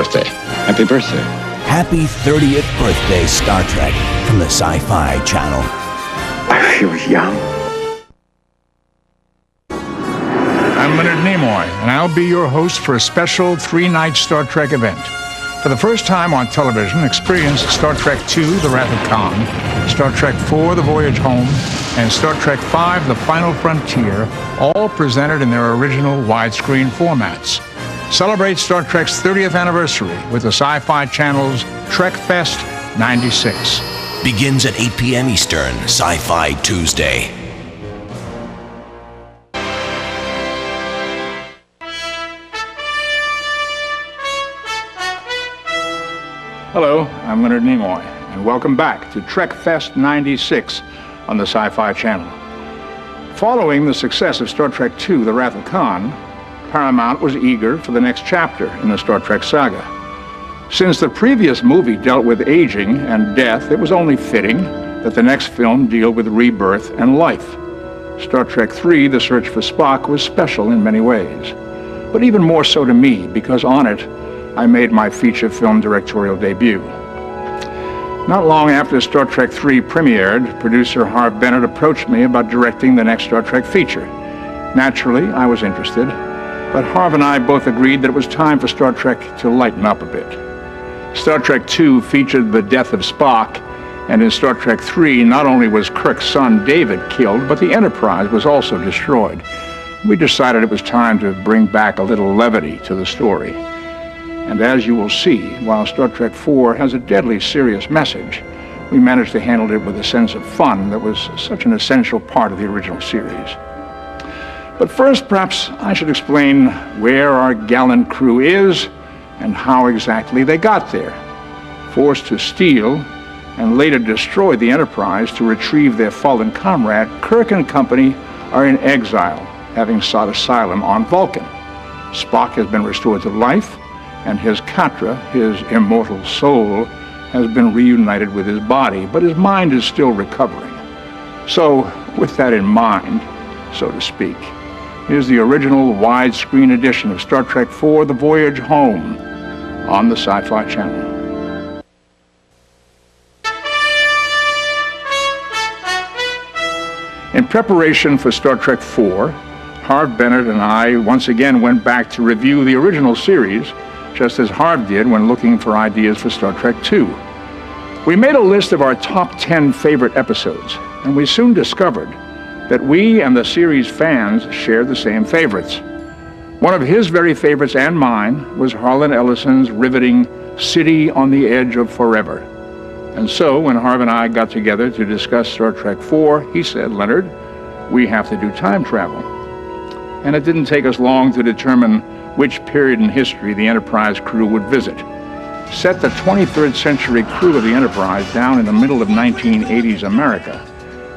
birthday. Happy birthday. Happy 30th birthday, Star Trek, from the Sci-Fi Channel. I feel young. I'm Leonard Nimoy, and I'll be your host for a special 3-night Star Trek event. For the first time on television, experience Star Trek II, The Wrath of Khan, Star Trek IV, The Voyage Home, and Star Trek V, The Final Frontier, all presented in their original widescreen formats. Celebrate Star Trek's 30th anniversary with the Sci-Fi Channel's TrekFest 96. Begins at 8 p.m. Eastern, Sci-Fi Tuesday. Hello, I'm Leonard Nimoy, and welcome back to TrekFest 96 on the Sci-Fi Channel. Following the success of Star Trek II, The Wrath of Khan, Paramount was eager for the next chapter in the Star Trek saga. Since the previous movie dealt with aging and death, it was only fitting that the next film deal with rebirth and life. Star Trek III, The Search for Spock, was special in many ways, but even more so to me, because on it, I made my feature film directorial debut. Not long after Star Trek III premiered, producer Harv Bennett approached me about directing the next Star Trek feature. Naturally, I was interested, but Harv and I both agreed that it was time for Star Trek to lighten up a bit. Star Trek II featured the death of Spock, and in Star Trek III, not only was Kirk's son David killed, but the Enterprise was also destroyed. We decided it was time to bring back a little levity to the story. And as you will see, while Star Trek IV has a deadly serious message, we managed to handle it with a sense of fun that was such an essential part of the original series. But first, perhaps I should explain where our gallant crew is and how exactly they got there. Forced to steal and later destroy the Enterprise to retrieve their fallen comrade, Kirk and company are in exile, having sought asylum on Vulcan. Spock has been restored to life, and his Katra, his immortal soul, has been reunited with his body, but his mind is still recovering. So, with that in mind, so to speak, here's the original widescreen edition of Star Trek IV, The Voyage Home, on the Sci-Fi Channel. In preparation for Star Trek IV, Harv Bennett and I once again went back to review the original series, just as Harv did when looking for ideas for Star Trek II. We made a list of our top 10 favorite episodes, and we soon discovered that we and the series fans shared the same favorites. One of his very favorites and mine was Harlan Ellison's riveting City on the Edge of Forever. And so when Harv and I got together to discuss Star Trek IV, he said, "Leonard, we have to do time travel." And it didn't take us long to determine which period in history the Enterprise crew would visit. Set the 23rd century crew of the Enterprise down in the middle of 1980s America,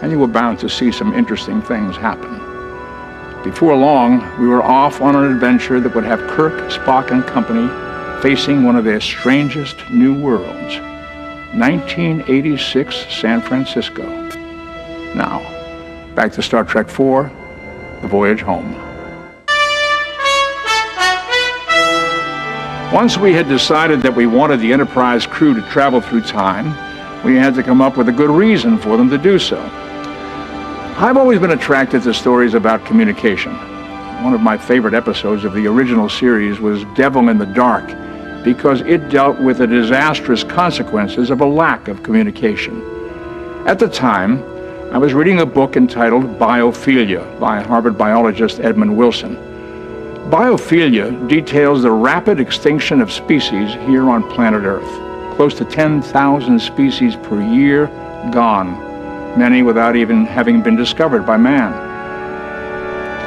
and you were bound to see some interesting things happen. Before long, we were off on an adventure that would have Kirk, Spock, and company facing one of their strangest new worlds. 1986 San Francisco. Now, back to Star Trek IV, The Voyage Home. Once we had decided that we wanted the Enterprise crew to travel through time, we had to come up with a good reason for them to do so. I've always been attracted to stories about communication. One of my favorite episodes of the original series was Devil in the Dark, because it dealt with the disastrous consequences of a lack of communication. At the time, I was reading a book entitled Biophilia by Harvard biologist Edmund Wilson. Biophilia details the rapid extinction of species here on planet Earth. Close to 10,000 species per year gone, many without even having been discovered by man.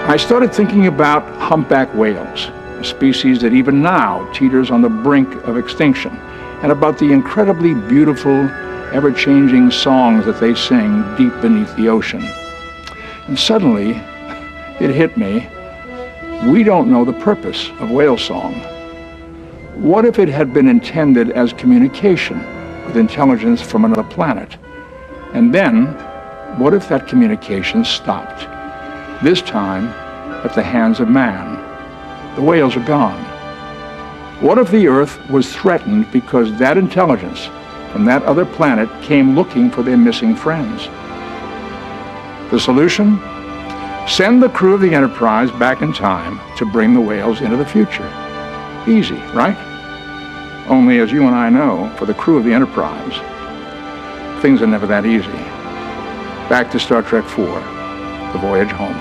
I started thinking about humpback whales, a species that even now teeters on the brink of extinction, and about the incredibly beautiful, ever-changing songs that they sing deep beneath the ocean. And suddenly, it hit me. We don't know the purpose of whale song. What if it had been intended as communication with intelligence from another planet? And then, what if that communication stopped? This time, at the hands of man. The whales are gone. What if the Earth was threatened because that intelligence from that other planet came looking for their missing friends? The solution? Send the crew of the Enterprise back in time to bring the whales into the future. Easy, right? Only, as you and I know, for the crew of the Enterprise, things are never that easy. Back to Star Trek IV, The Voyage Home.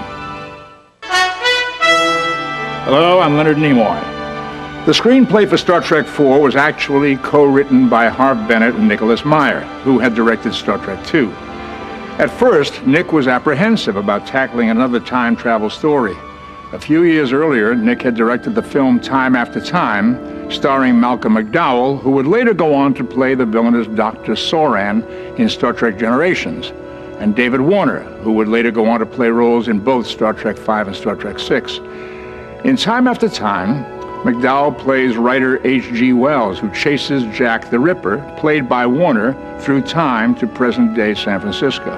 Hello, I'm Leonard Nimoy. The screenplay for Star Trek IV was actually co-written by Harve Bennett and Nicholas Meyer, who had directed Star Trek II. At first, Nick was apprehensive about tackling another time travel story. A few years earlier, Nick had directed the film Time After Time, starring Malcolm McDowell, who would later go on to play the villainous Dr. Soran in Star Trek Generations, and David Warner, who would later go on to play roles in both Star Trek V and Star Trek VI. In Time After Time, McDowell plays writer H.G. Wells, who chases Jack the Ripper, played by Warner, through time to present-day San Francisco.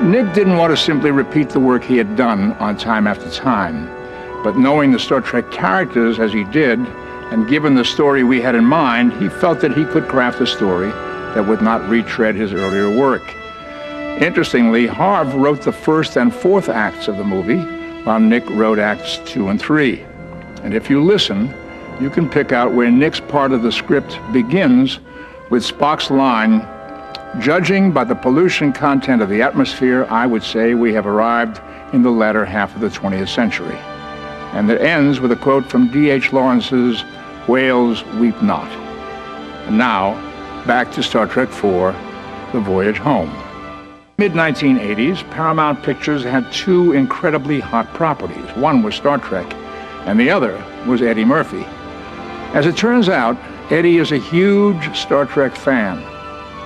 Nick didn't want to simply repeat the work he had done on Time After Time, but knowing the Star Trek characters as he did, and given the story we had in mind, he felt that he could craft a story that would not retread his earlier work. Interestingly, Harve wrote the first and fourth acts of the movie, while Nick wrote acts 2 and 3. And if you listen, you can pick out where Nick's part of the script begins with Spock's line, "Judging by the pollution content of the atmosphere, I would say we have arrived in the latter half of the 20th century." And it ends with a quote from D.H. Lawrence's "Whales Weep Not." And now, back to Star Trek IV, The Voyage Home. Mid-1980s, Paramount Pictures had two incredibly hot properties. One was Star Trek, and the other was Eddie Murphy. As it turns out, Eddie is a huge Star Trek fan.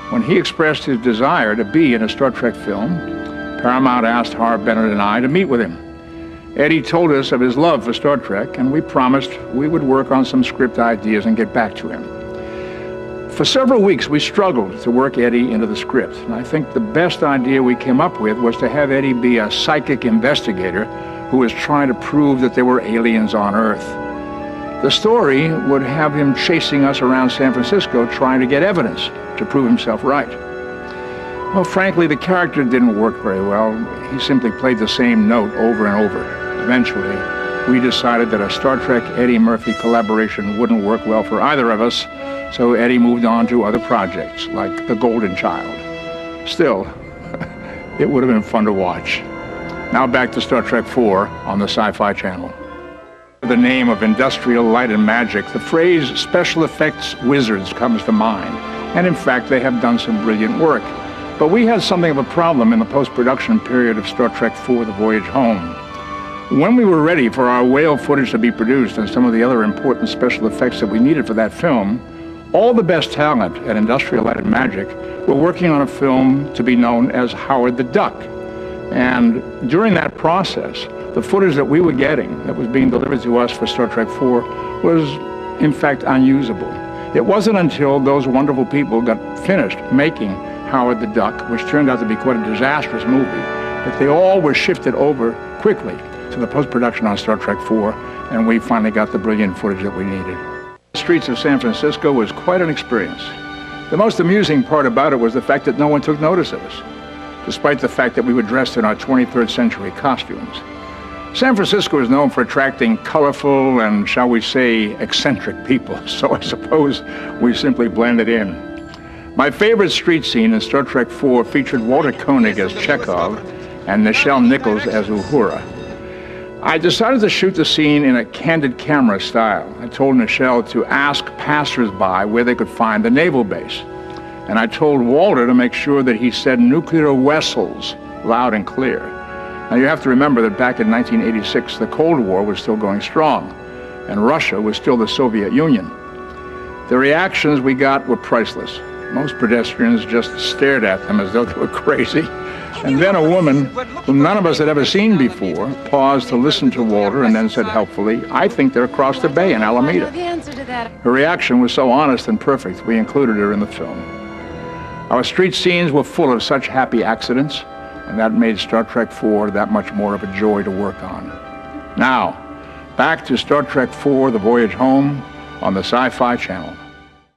When he expressed his desire to be in a Star Trek film, Paramount asked Harve Bennett and I to meet with him. Eddie told us of his love for Star Trek, and we promised we would work on some script ideas and get back to him. For several weeks, we struggled to work Eddie into the script, and I think the best idea we came up with was to have Eddie be a psychic investigator who was trying to prove that there were aliens on Earth. The story would have him chasing us around San Francisco trying to get evidence to prove himself right. Well, frankly, the character didn't work very well. He simply played the same note over and over. Eventually, we decided that a Star Trek Eddie Murphy collaboration wouldn't work well for either of us, so Eddie moved on to other projects, like The Golden Child. Still, it would have been fun to watch. Now back to Star Trek IV on the Sci-Fi Channel. The name of Industrial Light and Magic, the phrase special effects wizards comes to mind. And in fact, they have done some brilliant work. But we had something of a problem in the post-production period of Star Trek IV, The Voyage Home. When we were ready for our whale footage to be produced and some of the other important special effects that we needed for that film, all the best talent at Industrial Light and Magic were working on a film to be known as Howard the Duck. And during that process, the footage that we were getting, that was being delivered to us for Star Trek IV, was in fact unusable. It wasn't until those wonderful people got finished making Howard the Duck, which turned out to be quite a disastrous movie, that they all were shifted over quickly to the post-production on Star Trek IV, and we finally got the brilliant footage that we needed. The streets of San Francisco was quite an experience. The most amusing part about it was the fact that no one took notice of us, despite the fact that we were dressed in our 23rd century costumes. San Francisco is known for attracting colorful and, shall we say, eccentric people, so I suppose we simply blended in. My favorite street scene in Star Trek IV featured Walter Koenig as Chekhov and Nichelle Nichols as Uhura. I decided to shoot the scene in a candid camera style. I told Nichelle to ask passers-by where they could find the naval base. And I told Walter to make sure that he said nuclear vessels loud and clear. Now you have to remember that back in 1986, the Cold War was still going strong, and Russia was still the Soviet Union. The reactions we got were priceless. Most pedestrians just stared at them as though they were crazy. And then a woman, whom none of us had ever seen before, paused to listen to Walter and then said helpfully, "I think they're across the bay in Alameda." Her reaction was so honest and perfect, we included her in the film. Our street scenes were full of such happy accidents, and that made Star Trek IV that much more of a joy to work on. Now, back to Star Trek IV, The Voyage Home, on the Sci-Fi Channel.